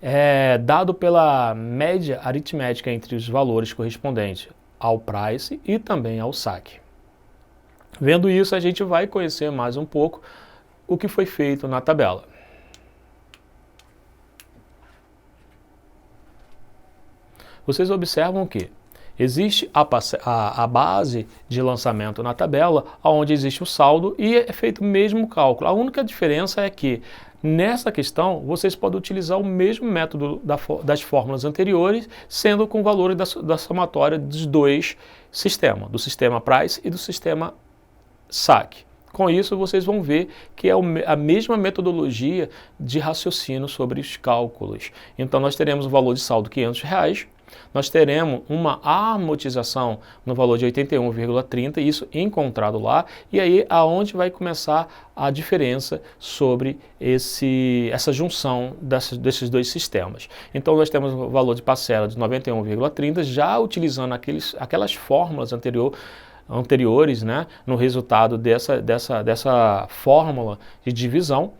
é dado pela média aritmética entre os valores correspondentes ao Price e também ao saque. Vendo isso, a gente vai conhecer mais um pouco o que foi feito na tabela. Vocês observam que existe a base de lançamento na tabela, onde existe o saldo e é feito o mesmo cálculo. A única diferença é que, nessa questão, vocês podem utilizar o mesmo método das fórmulas anteriores, sendo com valores da somatória dos dois sistemas, do sistema Price e do sistema saque. Com isso, vocês vão ver que é a mesma metodologia de raciocínio sobre os cálculos. Então, nós teremos o valor de saldo R$ 500, nós teremos uma amortização no valor de 81,30, isso encontrado lá, e aí aonde vai começar a diferença sobre essa junção desses dois sistemas. Então, nós temos o valor de parcela de 91,30, já utilizando aquelas fórmulas anteriores, né, no resultado dessa fórmula de divisão,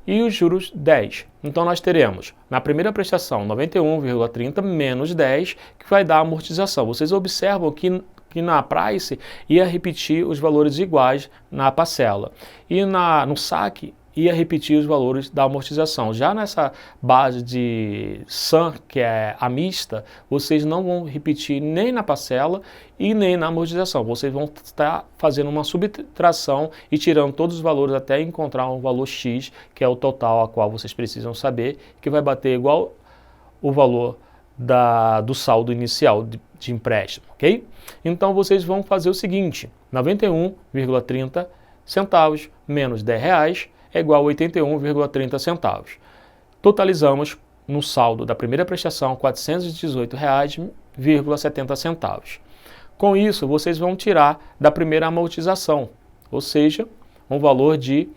e os juros 10. Então nós teremos na primeira prestação 91,30 menos 10, que vai dar amortização. Vocês observam que na Price ia repetir os valores iguais na parcela, e no saque ia repetir os valores da amortização. Já nessa base de SAM, que é a mista, vocês não vão repetir nem na parcela e nem na amortização. Vocês vão estar fazendo uma subtração e tirando todos os valores até encontrar um valor X, que é o total a qual vocês precisam saber, que vai bater igual o valor do saldo inicial de empréstimo, ok? Então vocês vão fazer o seguinte: 91,30 centavos menos R$10 é igual a 81,30 centavos. Totalizamos no saldo da primeira prestação R$ 418,70 centavos. Com isso, vocês vão tirar da primeira amortização, ou seja, um valor de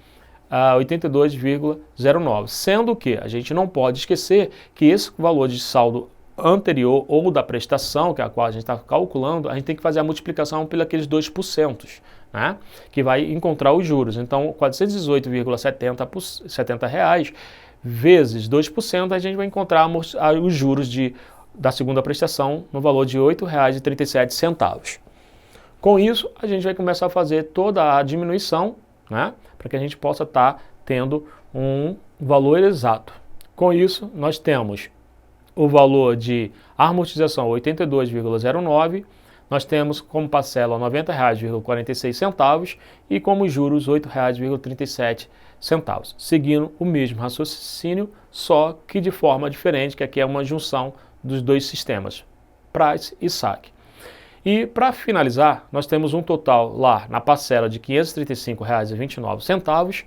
82,09, sendo que a gente não pode esquecer que esse valor de saldo anterior ou da prestação, que é a qual a gente está calculando, a gente tem que fazer a multiplicação pelos 2%, né? Que vai encontrar os juros. Então, R$ 418,70 vezes 2%, a gente vai encontrar os juros da segunda prestação no valor de R$ 8,37. Com isso, a gente vai começar a fazer toda a diminuição, né? Para que a gente possa estar tendo um valor exato. Com isso, nós temos o valor de amortização 82,09, nós temos como parcela R$ 90,46 e como juros R$ 8,37, seguindo o mesmo raciocínio, só que de forma diferente, que aqui é uma junção dos dois sistemas, price e saque. E para finalizar, nós temos um total lá na parcela de R$ 535,29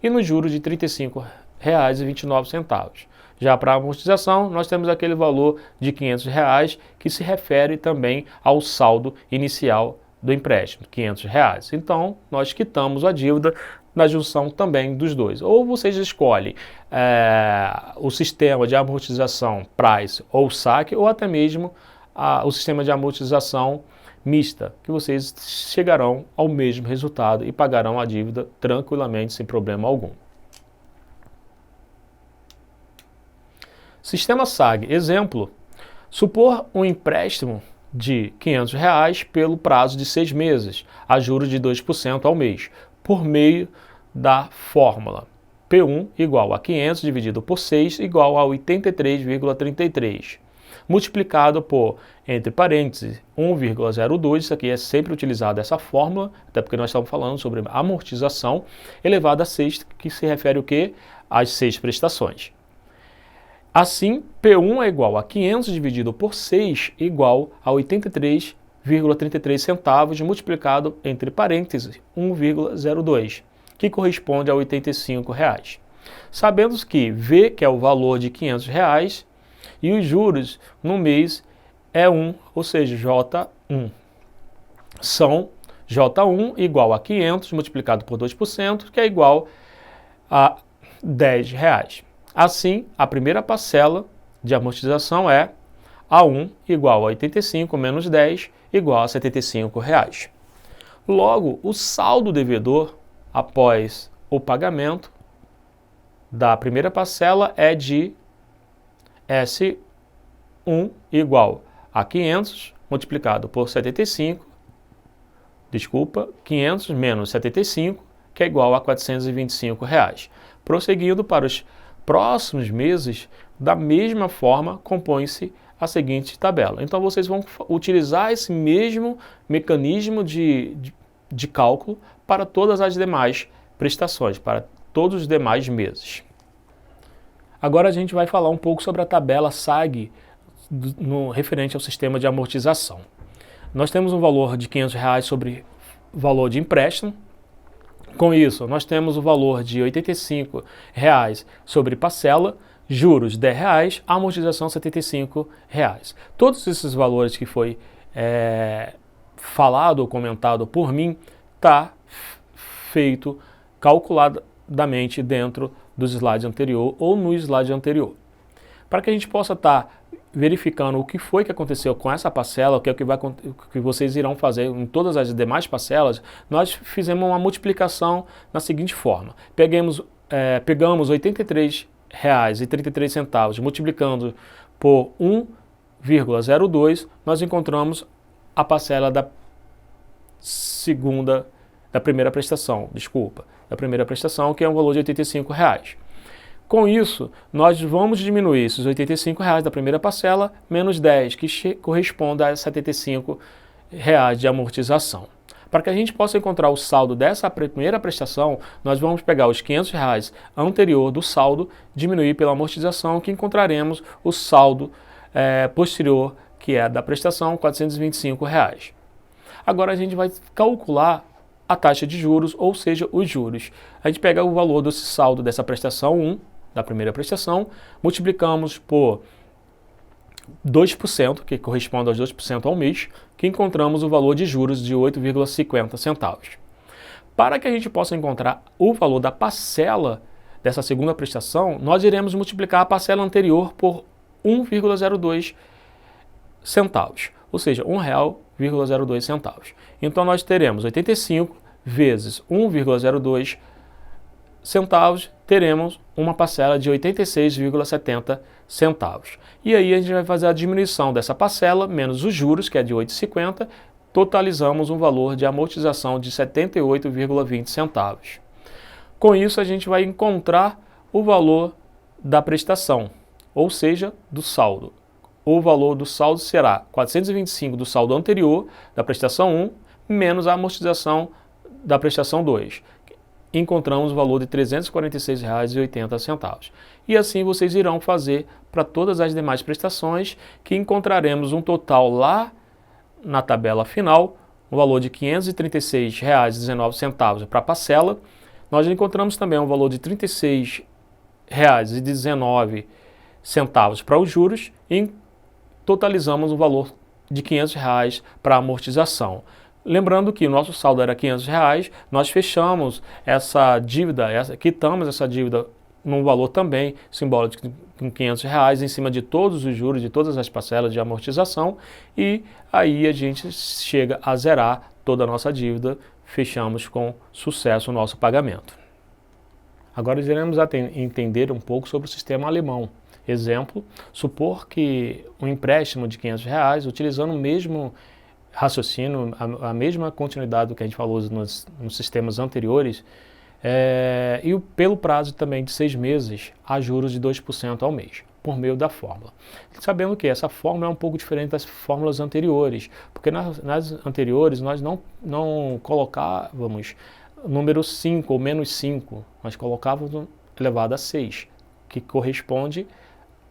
e nos juros de R$ 35,29. Já para a amortização, nós temos aquele valor de R$ 500, que se refere também ao saldo inicial do empréstimo, R$ 500. Então, nós quitamos a dívida na junção também dos dois. Ou vocês escolhem o sistema de amortização price ou saque, ou até mesmo o sistema de amortização mista, que vocês chegarão ao mesmo resultado e pagarão a dívida tranquilamente, sem problema algum. Sistema SAG, exemplo, supor um empréstimo de R$ 500 pelo prazo de 6 meses, a juros de 2% ao mês, por meio da fórmula P1 igual a 500 dividido por 6 igual a 83,33, multiplicado por, entre parênteses, 1,02, isso aqui é sempre utilizado essa fórmula, até porque nós estamos falando sobre amortização, elevado a 6, que se refere o quê? Às 6 prestações. Assim, P1 é igual a 500 dividido por 6 igual a 83,33 centavos multiplicado entre parênteses 1,02, que corresponde a R$ 85. Sabendo que V, que é o valor de R$ 500, e os juros no mês é 1, ou seja, J1. São J1 igual a 500 multiplicado por 2%, que é igual a R$ 10. Assim, a primeira parcela de amortização é A1 igual a 85 menos 10 igual a R$ 75. Logo, o saldo devedor após o pagamento da primeira parcela é de S1 igual a 500 multiplicado por 500 menos 75, que é igual a R$ 425. Prosseguindo para os próximos meses, da mesma forma, compõe-se a seguinte tabela. Então, vocês vão utilizar esse mesmo mecanismo de cálculo para todas as demais prestações, para todos os demais meses. Agora a gente vai falar um pouco sobre a tabela SAG referente ao sistema de amortização. Nós temos um valor de R$ 500 sobre valor de empréstimo. Com isso, nós temos o valor de R$ 85 sobre parcela, juros R$ 10, amortização R$ 75. Todos esses valores que foi falado ou comentado por mim, está feito calculadamente dentro do slide anterior ou no slide anterior. Para que a gente possa estar verificando o que foi que aconteceu com essa parcela, o que vocês irão fazer em todas as demais parcelas, nós fizemos uma multiplicação na seguinte forma. Pegamos R$ 83,33, multiplicando por 1,02, nós encontramos a parcela da primeira prestação, que é um valor de R$ 85. Com isso, nós vamos diminuir esses R$ 85 da primeira parcela, menos 10, que corresponde a R$ 75 de amortização. Para que a gente possa encontrar o saldo dessa primeira prestação, nós vamos pegar os R$ 500 anterior do saldo, diminuir pela amortização, que encontraremos o saldo posterior, que é da prestação, R$ 425. Agora a gente vai calcular a taxa de juros, ou seja, os juros. A gente pega o valor desse saldo dessa prestação 1, da primeira prestação, multiplicamos por 2%, que corresponde aos 2% ao mês, que encontramos o valor de juros de 8,50 centavos. Para que a gente possa encontrar o valor da parcela dessa segunda prestação, nós iremos multiplicar a parcela anterior por 1,02, centavos, ou seja, R$1,02. Então nós teremos 85 vezes 1,02 centavos, teremos uma parcela de 86,70 centavos. E aí a gente vai fazer a diminuição dessa parcela, menos os juros, que é de 8,50, totalizamos um valor de amortização de 78,20 centavos. Com isso a gente vai encontrar o valor da prestação, ou seja, do saldo. O valor do saldo será 425 do saldo anterior, da prestação 1, menos a amortização da prestação 2. Encontramos o valor de R$ 346,80. E assim vocês irão fazer para todas as demais prestações, que encontraremos um total lá na tabela final, um valor de R$ 536,19 para a parcela. Nós encontramos também um valor de R$ 36,19 para os juros e totalizamos um valor de R$ 500 para a amortização. Lembrando que o nosso saldo era R$ 500, nós fechamos essa dívida, quitamos essa dívida num valor também simbólico de R$ 500 em cima de todos os juros, de todas as parcelas de amortização, e aí a gente chega a zerar toda a nossa dívida, fechamos com sucesso o nosso pagamento. Agora iremos entender um pouco sobre o sistema alemão. Exemplo, supor que um empréstimo de R$ 500, utilizando o mesmo raciocínio, a mesma continuidade do que a gente falou nos sistemas anteriores, e pelo prazo também de 6 meses, a juros de 2% ao mês, por meio da fórmula. Sabendo que essa fórmula é um pouco diferente das fórmulas anteriores, porque nas anteriores nós não colocávamos número 5 ou menos 5, nós colocávamos elevado a 6, que corresponde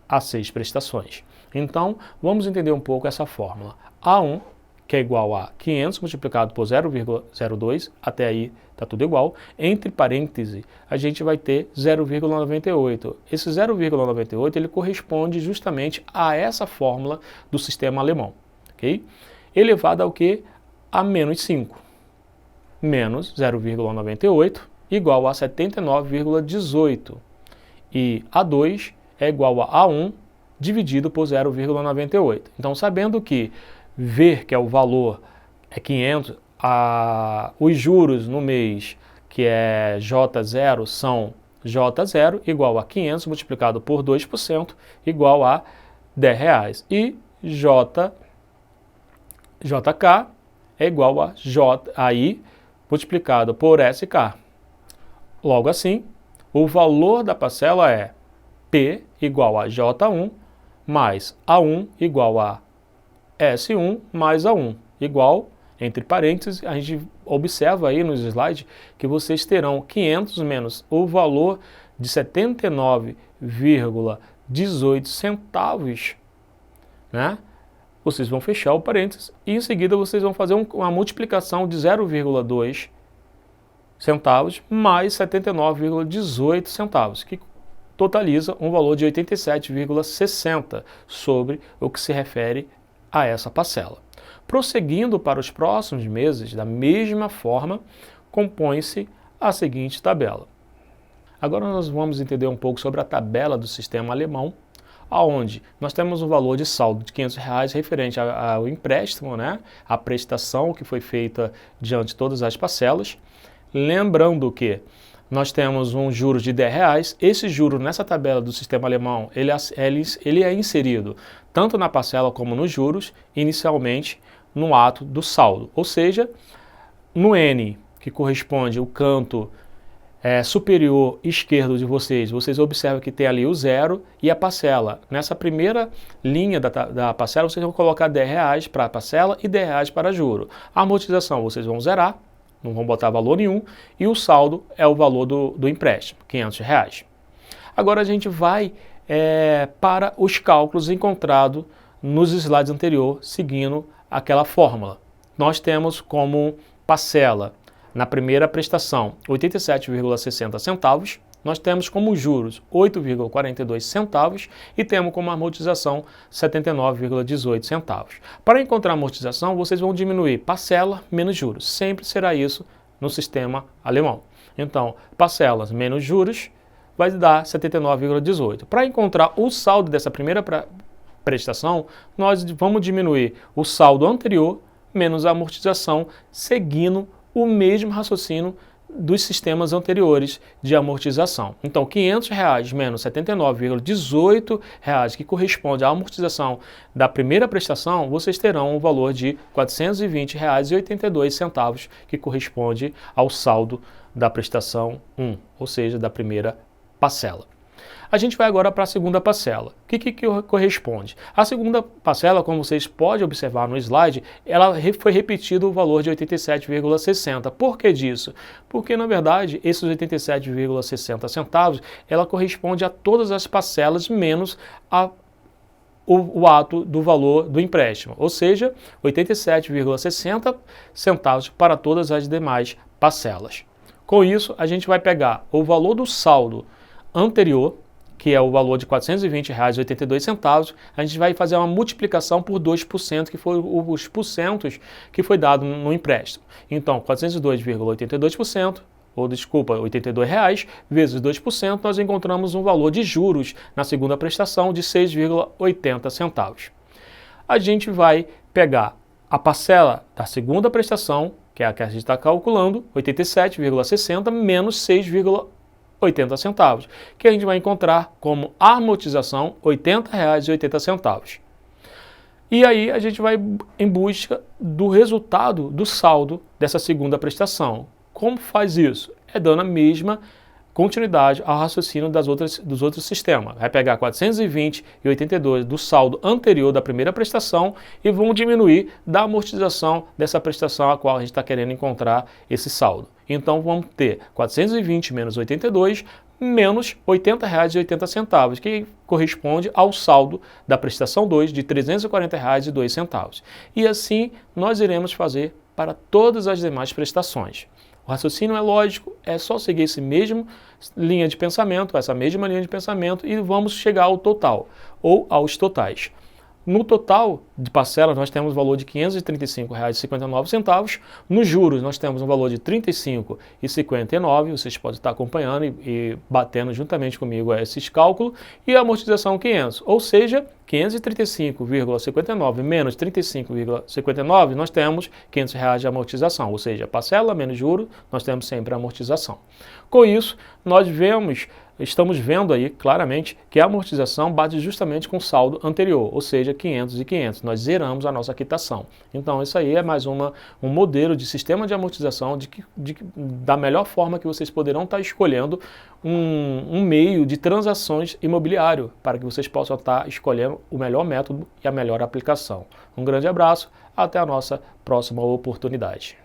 a 6 prestações. Então, vamos entender um pouco essa fórmula. A1, que é igual a 500 multiplicado por 0,02, até aí está tudo igual. Entre parênteses, a gente vai ter 0,98. Esse 0,98 ele corresponde justamente a essa fórmula do sistema alemão, ok? Elevado ao que? A menos 5. Menos 0,98 igual a 79,18. E A2 é igual a A1 dividido por 0,98. Então, sabendo que ver que é o valor é 500, os juros no mês, que é J0, são J0 igual a 500 multiplicado por 2% igual a R$10. E JK é igual a JI multiplicado por SK. Logo assim, o valor da parcela é P igual a J1 mais A1 igual a S1 mais A1 igual, entre parênteses, a gente observa aí nos slides que vocês terão 500 menos o valor de 79,18 centavos, né? Vocês vão fechar o parênteses e em seguida vocês vão fazer uma multiplicação de 0,2 centavos mais 79,18 centavos, que totaliza um valor de 87,60 sobre o que se refere a essa parcela. Prosseguindo para os próximos meses, da mesma forma, compõe-se a seguinte tabela. Agora nós vamos entender um pouco sobre a tabela do sistema alemão, onde nós temos um valor de saldo de R$ 500 referente ao empréstimo, né? A prestação que foi feita diante de todas as parcelas. Lembrando que nós temos um juros de R$10. Esse juro nessa tabela do sistema alemão, ele é inserido tanto na parcela como nos juros, inicialmente no ato do saldo. Ou seja, no N, que corresponde ao canto superior esquerdo de vocês observam que tem ali o zero e a parcela. Nessa primeira linha da parcela, vocês vão colocar R$10 para a parcela e R$10 para juro. A amortização vocês vão zerar, não vão botar valor nenhum, e o saldo é o valor do empréstimo, R$500. Agora a gente vai para os cálculos encontrados nos slides anteriores, seguindo aquela fórmula. Nós temos como parcela, na primeira prestação, 87,60 centavos, nós temos como juros 8,42 centavos e temos como amortização 79,18 centavos. Para encontrar a amortização, vocês vão diminuir parcela menos juros. Sempre será isso no sistema alemão. Então, parcelas menos juros vai dar 79,18. Para encontrar o saldo dessa primeira prestação, nós vamos diminuir o saldo anterior menos a amortização, seguindo o mesmo raciocínio dos sistemas anteriores de amortização. Então, R$ 500 menos R$ 79,18, que corresponde à amortização da primeira prestação, vocês terão um valor de R$ 420,82, que corresponde ao saldo da prestação 1, ou seja, da primeira parcela. A gente vai agora para a segunda parcela. O que corresponde? A segunda parcela, como vocês podem observar no slide, ela foi repetido o valor de 87,60. Por que disso? Porque, na verdade, esses 87,60 centavos, ela corresponde a todas as parcelas menos o ato do valor do empréstimo, ou seja, 87,60 centavos para todas as demais parcelas. Com isso, a gente vai pegar o valor do saldo anterior, que é o valor de R$ 420,82, a gente vai fazer uma multiplicação por 2%, que foi os porcentos que foi dado no empréstimo. Então, 402,82%, ou desculpa, R$ 82,00, vezes 2%, nós encontramos um valor de juros na segunda prestação de 6,80 centavos. A gente vai pegar a parcela da segunda prestação, que é a que a gente está calculando, 87,60 menos 6,80 centavos, que a gente vai encontrar como amortização R$ 80,80. E aí a gente vai em busca do resultado do saldo dessa segunda prestação. Como faz isso? É dando a mesma continuidade ao raciocínio dos outros sistemas. Vai pegar 420,82 do saldo anterior da primeira prestação e vão diminuir da amortização dessa prestação a qual a gente está querendo encontrar esse saldo. Então vamos ter 420 menos 82 menos R$ 80,80, que corresponde ao saldo da prestação 2 de R$ 340,02. E assim nós iremos fazer para todas as demais prestações. O raciocínio é lógico, é só seguir essa mesma linha de pensamento e vamos chegar ao total, ou aos totais. No total de parcelas, nós temos o valor de R$ 535,59. Nos juros, nós temos um valor de R$ 35,59. Vocês podem estar acompanhando e batendo juntamente comigo esses cálculos. E a amortização 500, ou seja, 535,59 menos 35,59, nós temos R$ 500 de amortização. Ou seja, parcela menos juro, nós temos sempre a amortização. Com isso, estamos vendo aí claramente que a amortização bate justamente com o saldo anterior, ou seja, 500 e 500. Nós zeramos a nossa quitação. Então, isso aí é mais um modelo de sistema de amortização da melhor forma que vocês poderão estar escolhendo um meio de transações imobiliário para que vocês possam estar escolhendo o melhor método e a melhor aplicação. Um grande abraço, até a nossa próxima oportunidade.